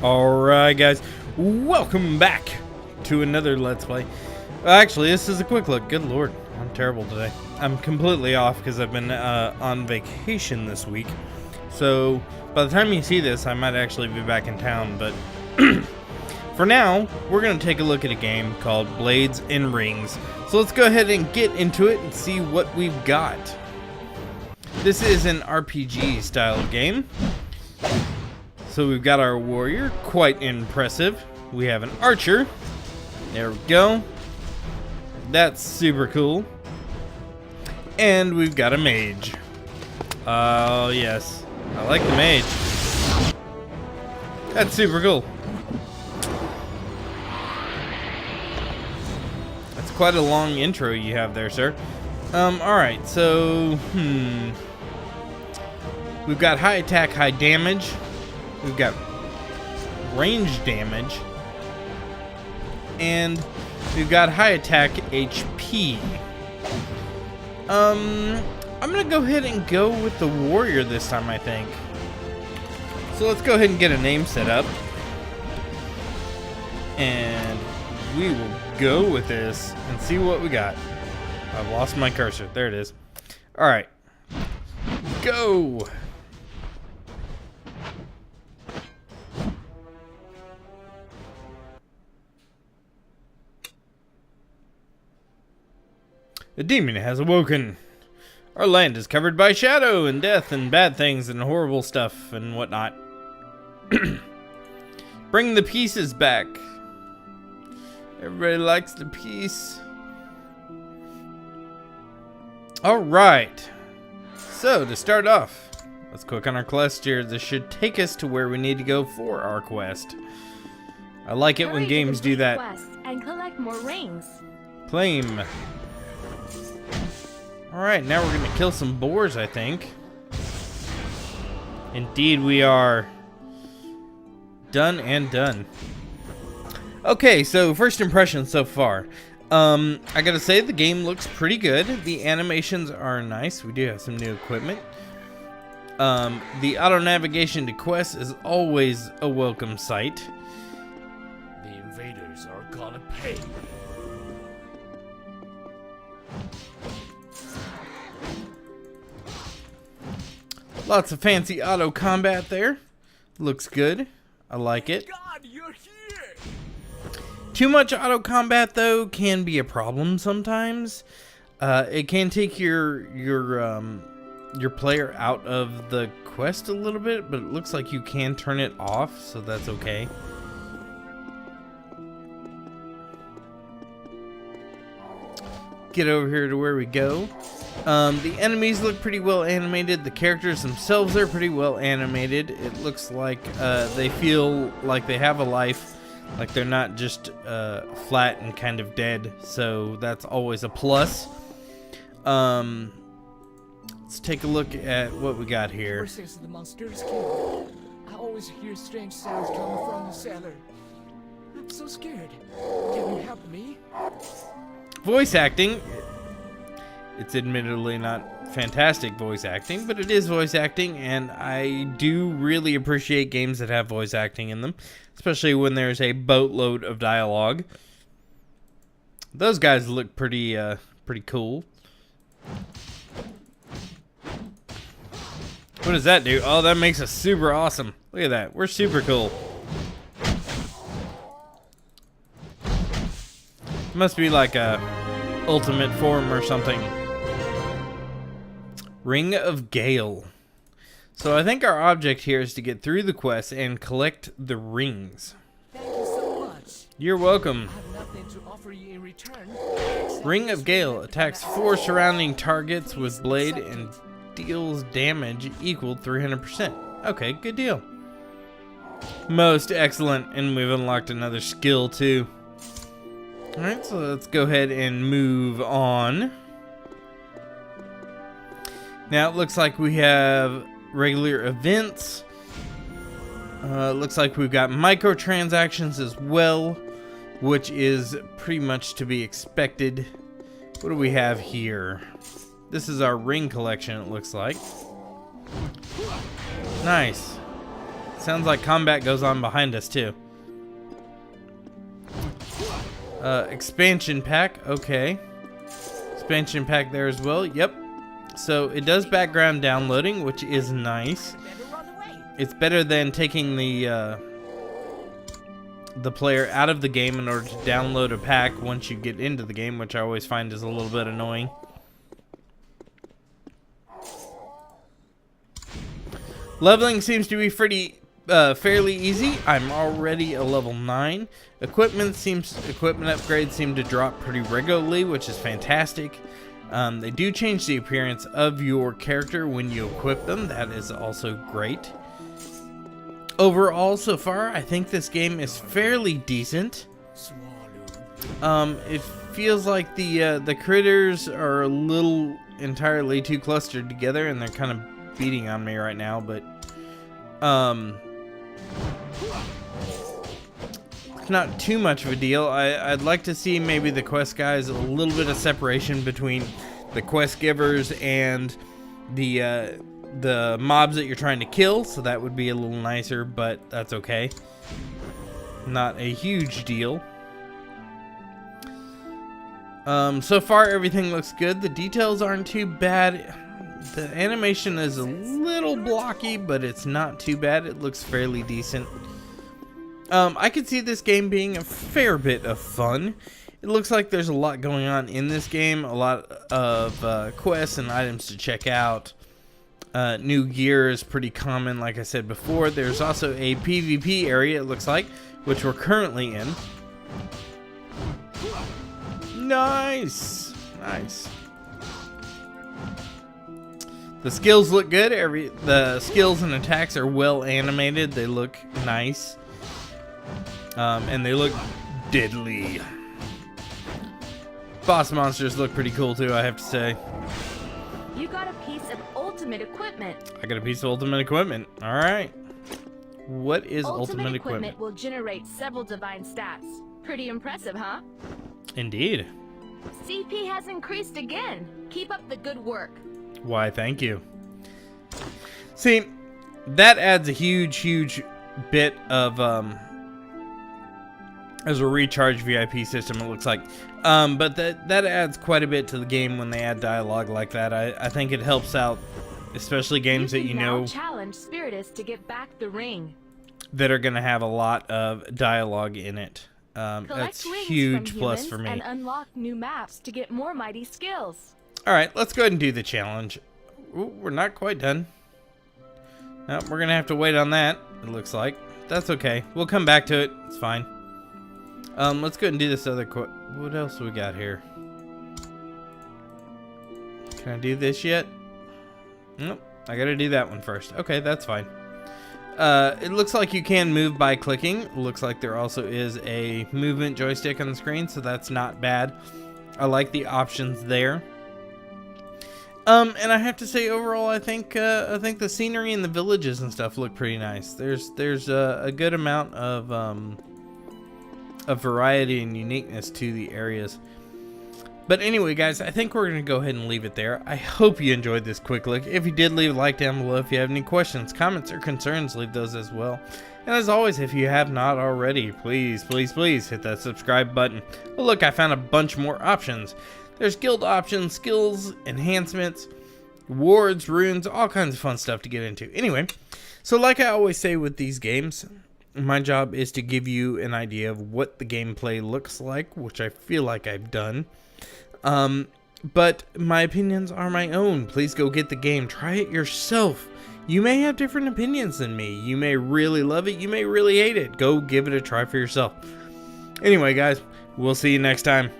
Alright guys, welcome back to another Let's Play. Actually, this is a quick look. Good lord, I'm terrible today. I'm completely off because I've been on vacation this week. So, by the time you see this, I might actually be back in town. But for now, we're going to take a look at a game called Blades and Rings. So let's go ahead and get into it and see what we've got. This is an RPG style game. So we've got our warrior, quite impressive. We have an archer. There we go. That's super cool. And we've got a mage. Oh, yes. I like the mage. That's super cool. That's quite a long intro you have there, sir. Alright, so, we've got high attack, high damage. We've got range damage, and we've got high attack HP. I'm gonna go ahead and go with the warrior this time, I think. So let's go ahead and get a name set up, and we will go with this and see what we got. I've lost my cursor. There it is. All right, go. The demon has awoken. Our land is covered by shadow and death and bad things and horrible stuff and whatnot. Bring the pieces back. Everybody likes the peace. Alright. So, to start off, let's click on our quest here. This should take us to where we need to go for our quest. I like it when games do that. And collect more rings. Claim. Alright, now we're gonna kill some boars, I think. Indeed we are. Done and done. Okay, so first impressions so far. I gotta say the game looks pretty good. The animations are nice. We do have some new equipment. The auto navigation to quests is always a welcome sight. The invaders are gonna pay. Lots of fancy auto combat there. Looks good. I like it. God, you're here! Too much auto combat though can be a problem sometimes. It can take your player out of the quest a little bit, but it looks like you can turn it off, so that's okay. Get over here to where we go. The enemies look pretty well animated. The characters themselves are pretty well animated. It looks like they feel like they have a life, like they're not just flat and kind of dead. So that's always a plus. Let's take a look at what we got here. Ever since the monsters came, I always hear strange sounds coming from the cellar. I'm so scared. Can you help me? Voice acting. It's admittedly not fantastic voice acting, but it is voice acting, and I do really appreciate games that have voice acting in them, especially when there's a boatload of dialogue. Those guys look pretty cool. What does that do? Oh, that makes us super awesome. Look at that. We're super cool. Must be like a ultimate form or something. Ring of Gale. So I think our object here is to get through the quest and collect the rings. Thank you so much. You're welcome. I have nothing to offer you in return. Ring of Gale attacks 4 surrounding targets with blade and deals damage equal 300%. Okay, good deal. Most excellent, and we've unlocked another skill too. Alright, so let's go ahead and move on. Now it looks like we have regular events. Looks like we've got microtransactions as well, which is pretty much to be expected. What do we have here? This is our ring collection, it looks like. Nice. sounds like combat goes on behind us too. Expansion pack, okay. Expansion pack there as well, yep. So it does background downloading, which is nice. It's better than taking the player out of the game in order to download a pack once you get into the game, which I always find is a little bit annoying. Leveling seems to be pretty fairly easy. I'm already a level 9. Equipment upgrades seem to drop pretty regularly, which is fantastic. They do change the appearance of your character when you equip them. That is also great. Overall, so far, I think this game is fairly decent. It feels like the critters are a little entirely too clustered together, and they're kind of beating on me right now, but not too much of a deal. I'd like to see maybe the quest guys, a little bit of separation between the quest givers and the mobs that you're trying to kill, so that would be a little nicer, but that's okay. Not a huge deal. So far everything looks good. The details aren't too bad. The animation is a little blocky, but it's not too bad. It looks fairly decent. I could see this game being a fair bit of fun. It looks like there's a lot going on in this game. A lot of quests and items to check out. New gear is pretty common, like I said before. There's also a PvP area, it looks like, which we're currently in. Nice! Nice. The skills look good. The skills and attacks are well animated. They look nice. And they look deadly. Boss monsters look pretty cool too, I have to say. You got a piece of ultimate equipment. I got a piece of ultimate equipment. Alright. What is ultimate equipment? Will generate several divine stats. Pretty impressive, huh? Indeed. CP has increased again. Keep up the good work. Why, thank you. See, that adds a huge bit of as a recharge VIP system, it looks like. But that adds quite a bit to the game when they add dialogue like that. I think it helps out, especially games that you know challenge Spiritus to get back the ring, that are going to have a lot of dialogue in it. That's a huge plus for me. And unlock new maps to get more mighty skills. Alright, let's go ahead and do the challenge. Ooh, we're not quite done. No, we're going to have to wait on that, it looks like. That's okay. We'll come back to it. It's fine. Let's go ahead and do this other what else we got here? Can I do this yet? Nope. I got to do that one first. Okay, that's fine. It looks like you can move by clicking. It looks like there also is a movement joystick on the screen, so that's not bad. I like the options there. And I have to say, overall, I think the scenery and the villages and stuff look pretty nice. There's a good amount of variety and uniqueness to the areas. But anyway, guys, I think we're going to go ahead and leave it there. I hope you enjoyed this quick look. If you did, leave a like down below. If you have any questions, comments, or concerns, leave those as well. And as always, if you have not already, please hit that subscribe button. Oh, look, I found a bunch more options. There's guild options, skills, enhancements, wards, runes, all kinds of fun stuff to get into. Anyway, so like I always say with these games, my job is to give you an idea of what the gameplay looks like, which I feel like I've done. But my opinions are my own. Please go get the game. Try it yourself. You may have different opinions than me. You may really love it. You may really hate it. Go give it a try for yourself. Anyway, guys, we'll see you next time.